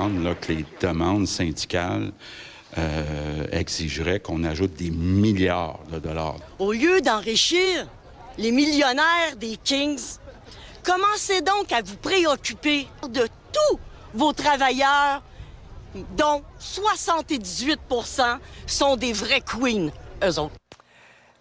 comprendre là, que les demandes syndicales exigerait qu'on ajoute des milliards de dollars. Au lieu d'enrichir les millionnaires des Kings, commencez donc à vous préoccuper de tous vos travailleurs, dont 78 % sont des vrais queens, eux autres.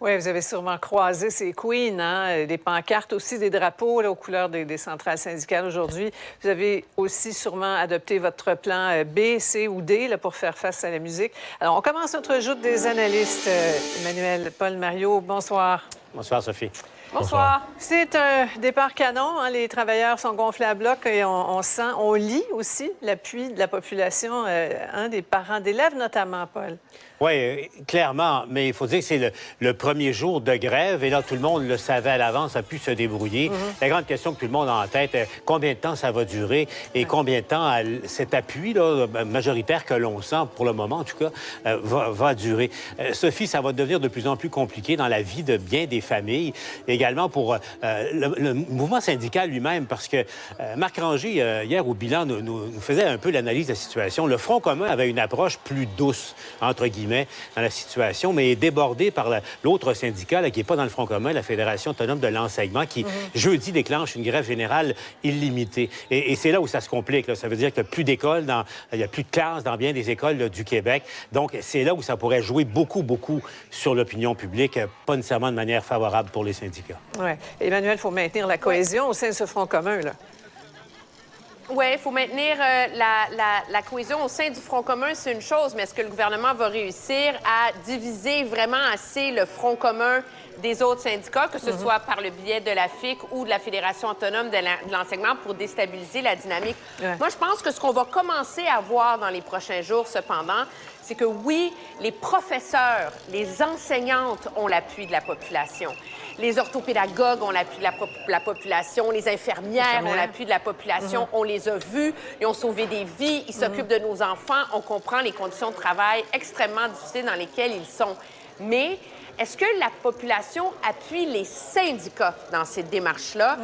Oui, vous avez sûrement croisé ces queens, hein? Des pancartes aussi, des drapeaux là, aux couleurs des centrales syndicales aujourd'hui. Vous avez aussi sûrement adopté votre plan B, C ou D là, pour faire face à la musique. Alors, on commence notre joute des analystes. Emmanuel, Paul, Mario, bonsoir. Bonsoir, Sophie. Bonsoir. C'est un départ canon. Hein? Les travailleurs sont gonflés à bloc et on sent, on lit aussi l'appui de la population, des parents d'élèves notamment, Paul. Oui, clairement, mais il faut dire que c'est le premier jour de grève et là, tout le monde le savait à l'avance, a pu se débrouiller. La grande question que tout le monde a en tête, combien de temps ça va durer et combien de temps cet appui là, majoritaire que l'on sent, pour le moment en tout cas, va durer. Sophie, ça va devenir de plus en plus compliqué dans la vie de bien des familles, également pour le mouvement syndical lui-même, parce que Marc Ranger, hier au bilan, nous faisait un peu l'analyse de la situation. Le Front commun avait une approche plus douce, entre guillemets, dans la situation, mais est débordé par l'autre syndicat là, qui n'est pas dans le Front commun, la Fédération autonome de l'enseignement, qui, jeudi, déclenche une grève générale illimitée. Et c'est là où ça se complique. Là. Ça veut dire qu'il n'y a plus d'écoles, il n'y a plus de classes dans bien des écoles là, du Québec. Donc, c'est là où ça pourrait jouer beaucoup, beaucoup sur l'opinion publique, pas nécessairement de manière favorable pour les syndicats. Oui. Emmanuel, il faut maintenir la cohésion au sein de ce Front commun, là. Oui, il faut maintenir la cohésion au sein du Front commun, c'est une chose, mais est-ce que le gouvernement va réussir à diviser vraiment assez le Front commun des autres syndicats, que ce soit par le biais de la FIC ou de la Fédération autonome de l'enseignement pour déstabiliser la dynamique? Ouais. Moi, je pense que ce qu'on va commencer à voir dans les prochains jours, cependant, c'est que oui, les professeurs, les enseignantes ont l'appui de la population. Les orthopédagogues ont l'appui de la population. Les infirmières ont l'appui de la population. On les a vus. Ils ont sauvé des vies. Ils s'occupent de nos enfants. On comprend les conditions de travail extrêmement difficiles dans lesquelles ils sont. Mais est-ce que la population appuie les syndicats dans cette démarche-là?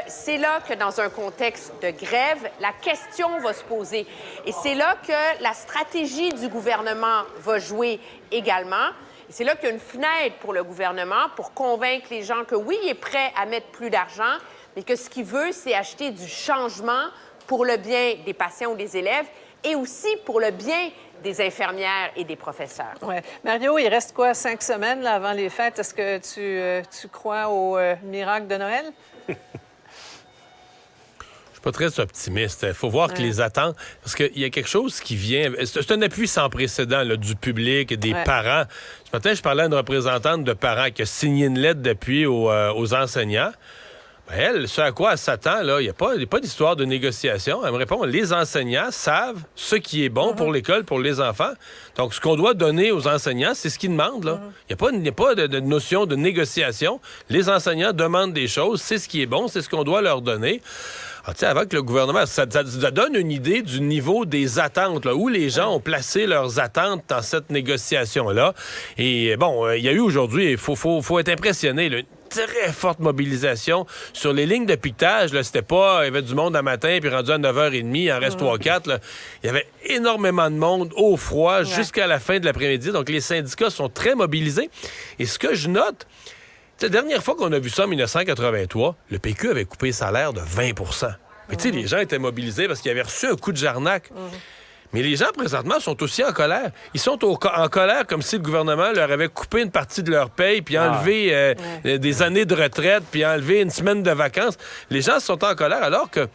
C'est là que, dans un contexte de grève, la question va se poser. Et c'est là que la stratégie du gouvernement va jouer également. Et c'est là qu'il y a une fenêtre pour le gouvernement pour convaincre les gens que oui, il est prêt à mettre plus d'argent, mais que ce qu'il veut, c'est acheter du changement pour le bien des patients ou des élèves et aussi pour le bien des infirmières et des professeurs. Oui. Mario, il reste quoi, 5 semaines là, avant les fêtes? Est-ce que tu crois au miracle de Noël? Je suis pas très optimiste. Il faut voir que les attentes... Parce qu'il y a quelque chose qui vient... C'est un appui sans précédent là, du public et des parents. Ce matin, je parlais à une représentante de parents qui a signé une lettre d'appui aux enseignants. Ben, elle, ce à quoi elle s'attend, là, il n'y a pas d'histoire de négociation. Elle me répond, les enseignants savent ce qui est bon pour l'école, pour les enfants. Donc, ce qu'on doit donner aux enseignants, c'est ce qu'ils demandent, là. Il n'y a pas de notion de négociation. Les enseignants demandent des choses, c'est ce qui est bon, c'est ce qu'on doit leur donner. Alors, tu sais, avant que le gouvernement... Ça donne une idée du niveau des attentes, là, où les gens ont placé leurs attentes dans cette négociation-là. Et bon, il y a eu aujourd'hui, il faut être impressionné, là, très forte mobilisation. Sur les lignes de piquetage, là, c'était pas... Il y avait du monde à matin, puis rendu à 9h30, il en reste 3-4. Là. Il y avait énormément de monde au froid jusqu'à la fin de l'après-midi. Donc, les syndicats sont très mobilisés. Et ce que je note... La dernière fois qu'on a vu ça en 1983, le PQ avait coupé les salaires de 20 %. Mais tu sais, les gens étaient mobilisés parce qu'ils avaient reçu un coup de jarnac. Mais les gens, présentement, sont aussi en colère. Ils sont en colère comme si le gouvernement leur avait coupé une partie de leur paye, puis enlevé des années de retraite, puis enlevé une semaine de vacances. Les gens sont en colère alors que...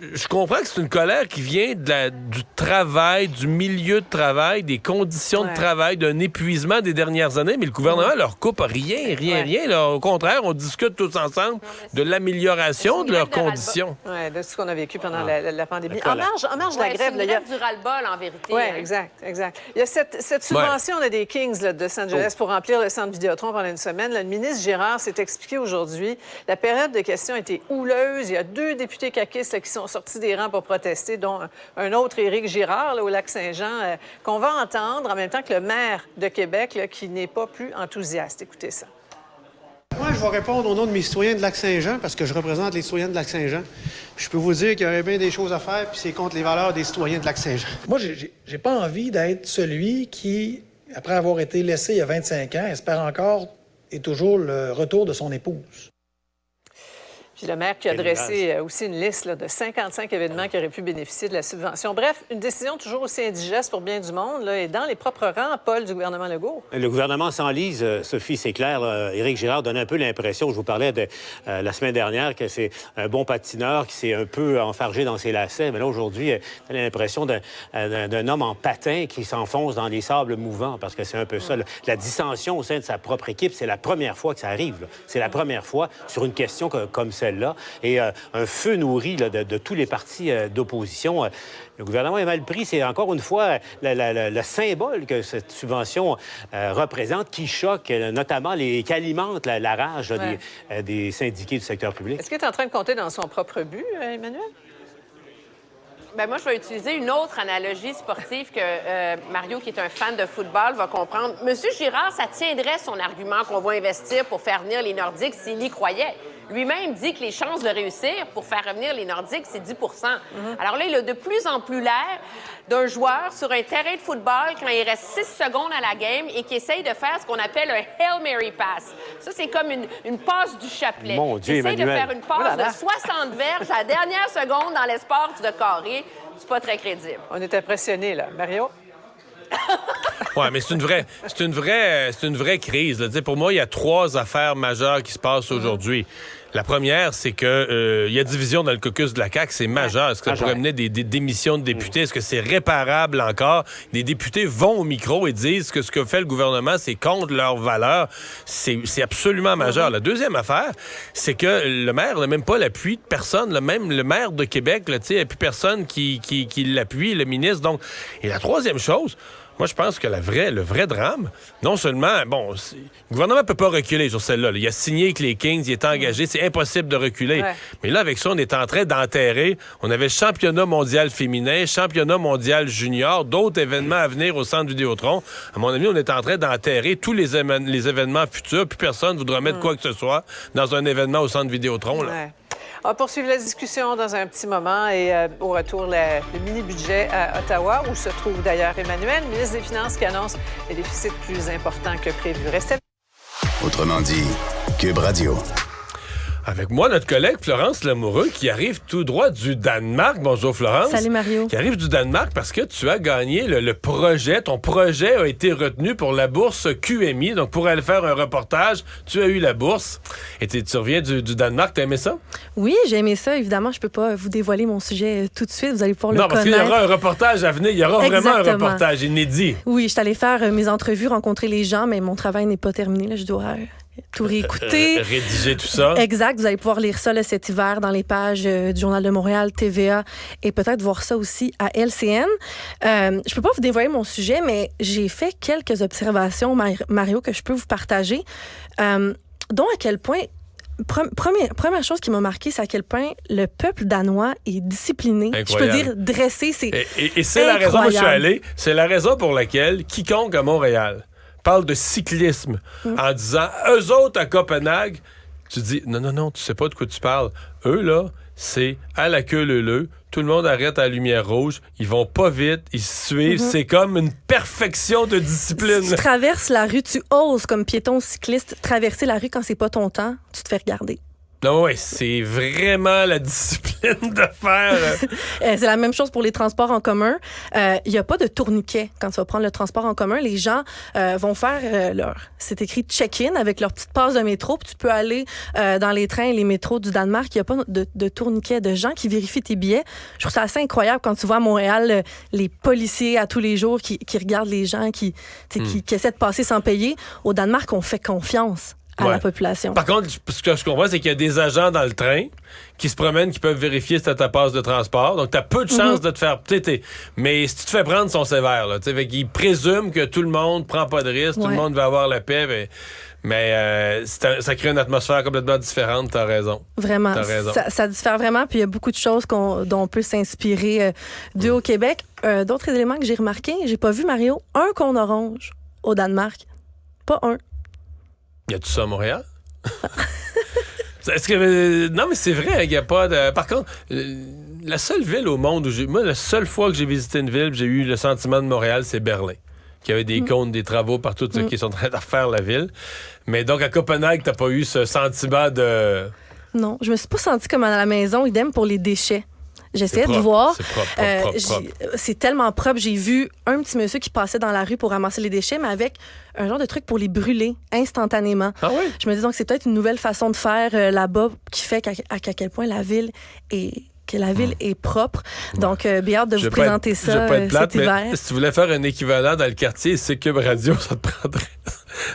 Je comprends que c'est une colère qui vient du travail, du milieu de travail, des conditions de travail, d'un épuisement des dernières années, mais le gouvernement leur coupe rien. Là. Au contraire, on discute tous ensemble de l'amélioration de leurs conditions. Oui, de ce qu'on a vécu pendant la pandémie. En marge de la grève... C'est une grève du ras-le-bol, en vérité. Oui, exact. Il y a cette subvention des Kings là, de Los Angeles pour remplir le centre Vidéotron pendant une semaine. Le ministre Girard s'est expliqué aujourd'hui. La période de questions a été houleuse. Il y a 2 députés caquistes là, qui sont sortis des rangs pour protester, dont un autre, Éric Girard, là, au Lac-Saint-Jean, qu'on va entendre en même temps que le maire de Québec, là, qui n'est pas plus enthousiaste. Écoutez ça. Moi, je vais répondre au nom de mes citoyens de Lac-Saint-Jean, parce que je représente les citoyens de Lac-Saint-Jean. Puis je peux vous dire qu'il y aurait bien des choses à faire, puis c'est contre les valeurs des citoyens de Lac-Saint-Jean. Moi, j'ai pas envie d'être celui qui, après avoir été laissé il y a 25 ans, espère encore et toujours le retour de son épouse. Puis le maire qui a dressé aussi une liste là, de 55 événements qui auraient pu bénéficier de la subvention. Bref, une décision toujours aussi indigeste pour bien du monde là, et dans les propres rangs, Paul, du gouvernement Legault. Le gouvernement s'enlise, Sophie, c'est clair. Éric Girard donne un peu l'impression, je vous parlais de la semaine dernière, que c'est un bon patineur qui s'est un peu enfargé dans ses lacets. Mais là, aujourd'hui, on a l'impression d'un homme en patin qui s'enfonce dans les sables mouvants, parce que c'est un peu ça. La dissension au sein de sa propre équipe, c'est la première fois que ça arrive. Là. C'est la première fois sur une question comme celle-là. Et un feu nourri là, de tous les partis d'opposition. Le gouvernement est mal pris. C'est encore une fois le symbole que cette subvention représente qui choque, notamment qui alimente la rage là, des syndiqués du secteur public. Est-ce qu'il est en train de compter dans son propre but, Emmanuel? Bien, moi, je vais utiliser une autre analogie sportive que Mario, qui est un fan de football, va comprendre. Monsieur Girard, ça tiendrait son argument qu'on va investir pour faire venir les Nordiques s'il y croyait. Lui-même dit que les chances de réussir pour faire revenir les Nordiques, c'est 10 Alors là, il a de plus en plus l'air d'un joueur sur un terrain de football quand il reste 6 secondes à la game et qui essaye de faire ce qu'on appelle un Hail Mary pass. Ça, c'est comme une passe du chapelet. Mon Dieu, il essaye de Emmanuel. faire une passe de 60 verges à la dernière seconde dans l'espace de carré. C'est pas très crédible. On est impressionnés, là. Mario? Oui, mais c'est une vraie crise. Là. Pour moi, il y a 3 affaires majeures qui se passent aujourd'hui. La première, c'est que il y a division dans le caucus de la CAQ, c'est majeur. Est-ce que ça pourrait mener des démissions de députés? Est-ce que c'est réparable encore? Des députés vont au micro et disent que ce que fait le gouvernement, c'est contre leurs valeurs. C'est absolument majeur. La deuxième affaire, c'est que le maire n'a même pas l'appui de personne. Même le maire de Québec, il n'y a plus personne qui l'appuie, le ministre. Donc, et la troisième chose, moi, je pense que le vrai drame, non seulement, le gouvernement ne peut pas reculer sur celle-là. Il a signé avec les Kings, il est engagé, c'est impossible de reculer. Ouais. Mais là, avec ça, on est en train d'enterrer. On avait le championnat mondial féminin, championnat mondial junior, d'autres événements à venir au Centre Vidéotron. À mon avis, on est en train d'enterrer tous les événements futurs. Plus personne ne voudra mettre quoi que ce soit dans un événement au Centre Vidéotron. Là. Ouais. On va poursuivre la discussion dans un petit moment et au retour, le mini-budget à Ottawa, où se trouve d'ailleurs Emmanuel, ministre des Finances, qui annonce des déficits plus importants que prévu. Restez... Autrement dit, Cube Radio. Avec moi, notre collègue Florence Lamoureux, qui arrive tout droit du Danemark. Bonjour, Florence. Salut, Mario. Qui arrive du Danemark parce que tu as gagné le projet. Ton projet a été retenu pour la bourse QMI. Donc, pour aller faire un reportage, tu as eu la bourse. Et tu reviens du Danemark. T'as aimé ça? Oui, j'ai aimé ça. Évidemment, je peux pas vous dévoiler mon sujet tout de suite. Vous allez pouvoir le connaître. Non, parce qu'il y aura un reportage à venir. Il y aura vraiment un reportage inédit. Oui, je suis allée faire mes entrevues, rencontrer les gens, mais mon travail n'est pas terminé. Là, je dois... tout réécouter. Rédiger tout ça. Exact. Vous allez pouvoir lire ça là, cet hiver dans les pages du Journal de Montréal, TVA, et peut-être voir ça aussi à LCN. Je peux pas vous dévoiler mon sujet, mais j'ai fait quelques observations, Mario, que je peux vous partager, dont à quel point... Première chose qui m'a marqué, c'est à quel point le peuple danois est discipliné. Incroyable. Je peux dire dressé, c'est et c'est la raison, moi je suis allé, c'est la raison pour laquelle quiconque à Montréal parle de cyclisme en disant eux autres à Copenhague, tu dis non, tu sais pas de quoi tu parles. Eux là, c'est à la queue leu-leu. Tout le monde arrête à la lumière rouge. Ils vont pas vite. Ils se suivent. C'est comme une perfection de discipline. Si tu traverses la rue, tu oses, comme piéton cycliste, traverser la rue quand c'est pas ton temps, tu te fais regarder. Non, oui, c'est vraiment la discipline de faire. C'est la même chose pour les transports en commun. Il n'y a pas de tourniquet quand tu vas prendre le transport en commun. Les gens vont faire c'est écrit check-in avec leur petite passe de métro. Puis tu peux aller dans les trains et les métros du Danemark. Il n'y a pas de tourniquet, de gens qui vérifient tes billets. Je trouve ça assez incroyable quand tu vois à Montréal les policiers à tous les jours qui regardent les gens, qui essaient de passer sans payer. Au Danemark, on fait confiance à la population. Par contre, ce que je comprends, c'est qu'il y a des agents dans le train qui se promènent, qui peuvent vérifier si t'as ta passe de transport. Donc, t'as peu de chances de te faire... Mais si tu te fais prendre, ils sont sévères. Là, ils présument que tout le monde prend pas de risque, tout le monde va avoir la paix. Mais ça crée une atmosphère complètement différente, t'as raison. Vraiment. T'as raison. Ça diffère vraiment, puis il y a beaucoup de choses dont on peut s'inspirer d'eux au Québec. D'autres éléments que j'ai remarqués, j'ai pas vu, Mario, un cône orange au Danemark. Pas un. Y a tout ça à Montréal? Non, mais c'est vrai, il n'y a pas de... Par contre, la seule ville au monde où moi, la seule fois que j'ai visité une ville, j'ai eu le sentiment de Montréal, c'est Berlin. Qu'il y avait des comptes, des travaux partout, ceux qui sont en train de refaire la ville. Mais donc, à Copenhague, t'as pas eu ce sentiment de... Non, je me suis pas sentie comme à la maison, idem pour les déchets. J'essayais de voir. C'est propre. C'est tellement propre. J'ai vu un petit monsieur qui passait dans la rue pour ramasser les déchets, mais avec un genre de truc pour les brûler instantanément. Ah oui? Je me dis donc c'est peut-être une nouvelle façon de faire là-bas qui fait à quel point la ville est propre. Donc, bien hâte de vous présenter ça cet hiver. Mais si tu voulais faire un équivalent dans le quartier, c'est Cube Radio,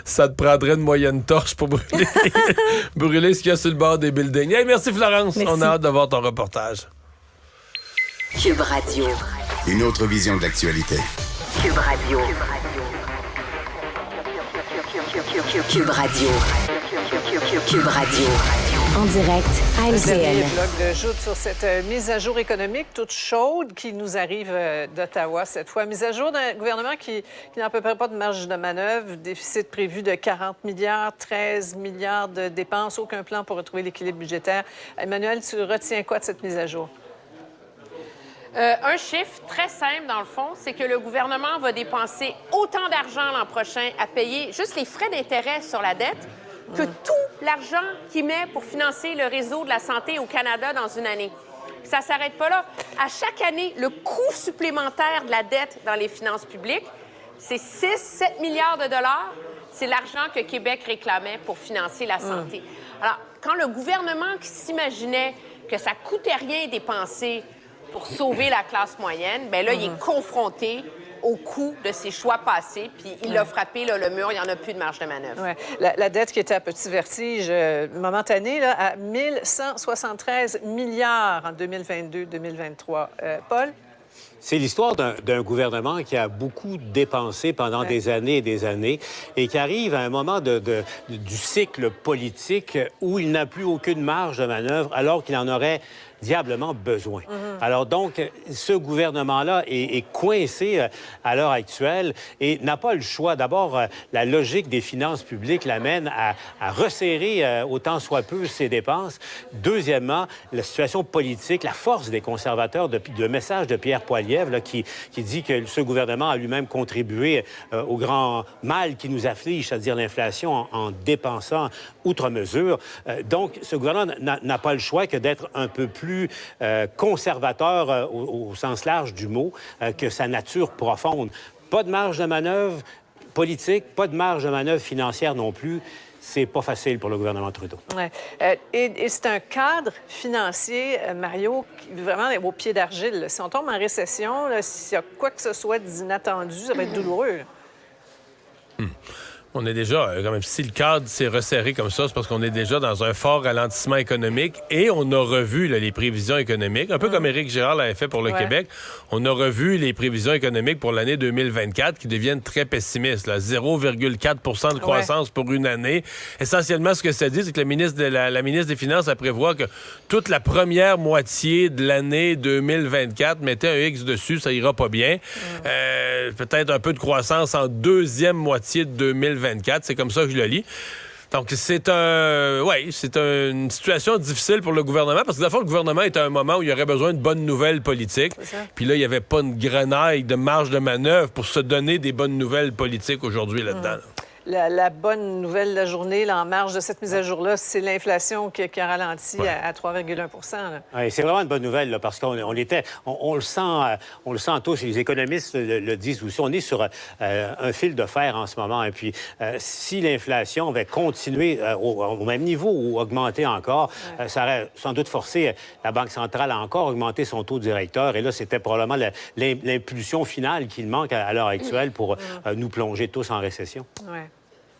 ça te prendrait une moyenne torche pour brûler ce qu'il y a sur le bord des buildings. Hey, merci Florence. Merci. On a hâte de voir ton reportage. Cube Radio. Une autre vision de l'actualité. Cube Radio. Cube Radio. Cube Radio. En direct à Le dernier LCN. bloc de joute sur cette mise à jour économique toute chaude qui nous arrive d'Ottawa cette fois. Mise à jour d'un gouvernement qui n'a à peu près pas de marge de manœuvre, déficit prévu de 40 milliards, 13 milliards de dépenses, aucun plan pour retrouver l'équilibre budgétaire. Emmanuel, tu retiens quoi de cette mise à jour? Un chiffre très simple, dans le fond, c'est que le gouvernement va dépenser autant d'argent l'an prochain à payer juste les frais d'intérêt sur la dette que tout l'argent qu'il met pour financer le réseau de la santé au Canada dans une année. Puis ça ne s'arrête pas là. À chaque année, le coût supplémentaire de la dette dans les finances publiques, c'est 6-7 milliards de dollars. C'est l'argent que Québec réclamait pour financer la santé. Alors, quand le gouvernement qui s'imaginait que ça ne coûtait rien dépenser pour sauver la classe moyenne, bien là, il est confronté au coût de ses choix passés, puis il a frappé là, le mur, il n'y en a plus de marge de manœuvre. Ouais. La dette qui était à petit vertige momentanée, là, à 1173 milliards en 2022-2023. Paul? C'est l'histoire d'un gouvernement qui a beaucoup dépensé pendant des années et des années et qui arrive à un moment du cycle politique où il n'a plus aucune marge de manœuvre alors qu'il en aurait diablement besoin. Alors donc, ce gouvernement-là est coincé à l'heure actuelle et n'a pas le choix. D'abord, la logique des finances publiques l'amène à resserrer autant soit peu ses dépenses. Deuxièmement, la situation politique, la force des conservateurs, le message de Pierre Poilievre là, qui dit que ce gouvernement a lui-même contribué au grand mal qui nous afflige, c'est-à-dire l'inflation, en dépensant outre mesure. Donc, ce gouvernement n'a pas le choix que d'être un peu plus conservateur au sens large du mot que sa nature profonde. Pas de marge de manœuvre politique, pas de marge de manœuvre financière non plus. C'est pas facile pour le gouvernement Trudeau. Ouais. Et c'est un cadre financier, Mario, qui vraiment est au pied d'argile. Là. Si on tombe en récession, s'il y a quoi que ce soit d'inattendu, ça va être douloureux. On est déjà, quand même, si le cadre s'est resserré comme ça, c'est parce qu'on est déjà dans un fort ralentissement économique et on a revu là, les prévisions économiques, un peu comme Éric Girard l'avait fait pour le Québec. On a revu les prévisions économiques pour l'année 2024 qui deviennent très pessimistes. Là, 0,4 de croissance pour une année. Essentiellement, ce que ça dit, c'est que la ministre des Finances a prévoit que toute la première moitié de l'année 2024, mettez un X dessus, ça ira pas bien. Peut-être un peu de croissance en deuxième moitié de 2024. C'est comme ça que je le lis. Donc, c'est une situation difficile pour le gouvernement parce que, dans le fond, le gouvernement est à un moment où il y aurait besoin de bonnes nouvelles politiques. Puis là, il n'y avait pas une grenaille de marge de manœuvre pour se donner des bonnes nouvelles politiques aujourd'hui là-dedans. La bonne nouvelle de la journée, là, en marge de cette mise à jour-là, c'est l'inflation qui a ralenti à 3,1 Oui, c'est vraiment une bonne nouvelle, là, parce qu'on le sent tous, les économistes le disent aussi, on est sur un fil de fer en ce moment. Et puis, si l'inflation avait continué au même niveau ou augmenté encore, ça aurait sans doute forcé la Banque centrale à encore augmenter son taux directeur. Et là, c'était probablement l'impulsion finale qu'il manque à l'heure actuelle pour nous plonger tous en récession. Ouais.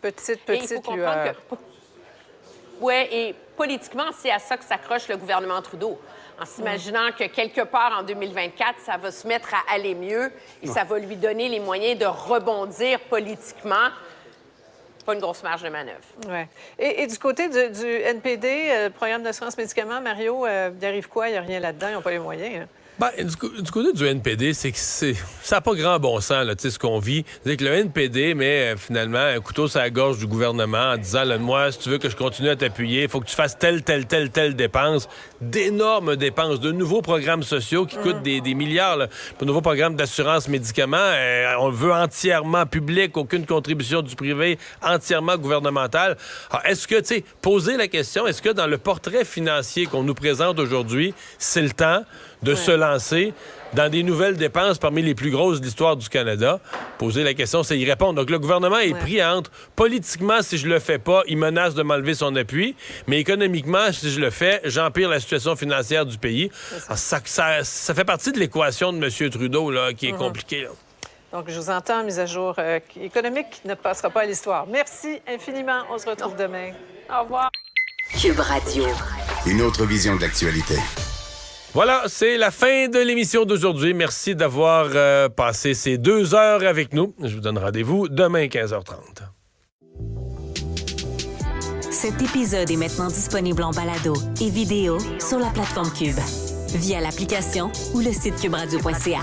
Petite lueur. Oui, et politiquement, c'est à ça que s'accroche le gouvernement Trudeau. En s'imaginant que quelque part en 2024, ça va se mettre à aller mieux et ça va lui donner les moyens de rebondir politiquement. Pas une grosse marge de manœuvre. Ouais. Et du côté du NPD, le programme d'assurance médicaments, Mario, il arrive quoi? Il n'y a rien là-dedans, ils n'ont pas les moyens. Hein? Ben, du côté du NPD, c'est que ça n'a pas grand bon sens, là, ce qu'on vit. C'est que le NPD met finalement un couteau sur la gorge du gouvernement en disant, là, moi, si tu veux que je continue à t'appuyer, il faut que tu fasses telle dépense, d'énormes dépenses, de nouveaux programmes sociaux qui coûtent des milliards, là. De nouveaux programmes d'assurance médicaments, on veut entièrement public, aucune contribution du privé, entièrement gouvernemental. Alors, est-ce que, tu sais, poser la question, est-ce que dans le portrait financier qu'on nous présente aujourd'hui, c'est le temps de se lancer dans des nouvelles dépenses parmi les plus grosses de l'histoire du Canada? Poser la question, c'est y répondre. Donc, le gouvernement est pris entre, politiquement, si je le fais pas, il menace de m'enlever son appui, mais économiquement, si je le fais, j'empire la situation financière du pays. Alors, ça fait partie de l'équation de M. Trudeau, là, qui est compliquée, là. Donc, je vous entends, mise à jour économique qui ne passera pas à l'histoire. Merci infiniment. On se retrouve demain. Au revoir. Cube Radio. Une autre vision de l'actualité. Voilà, c'est la fin de l'émission d'aujourd'hui. Merci d'avoir passé ces 2 heures avec nous. Je vous donne rendez-vous demain 15h30. Cet épisode est maintenant disponible en balado et vidéo sur la plateforme Cube, via l'application ou le site cubradio.ca.